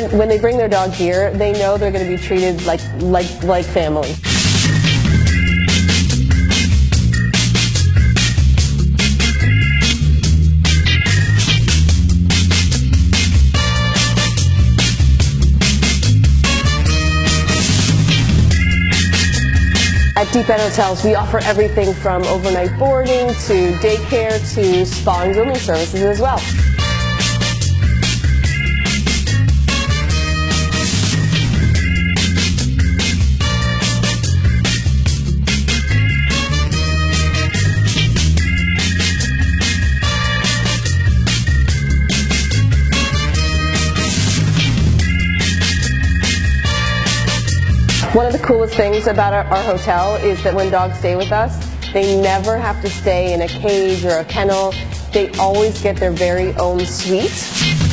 when they bring their dog here, they know they're going to be treated like family. At Deep End Hotels, we offer everything from overnight boarding to daycare to spa and grooming services as well. One of the coolest things about our hotel is that when dogs stay with us, they never have to stay in a cage or a kennel. They always get their very own suite.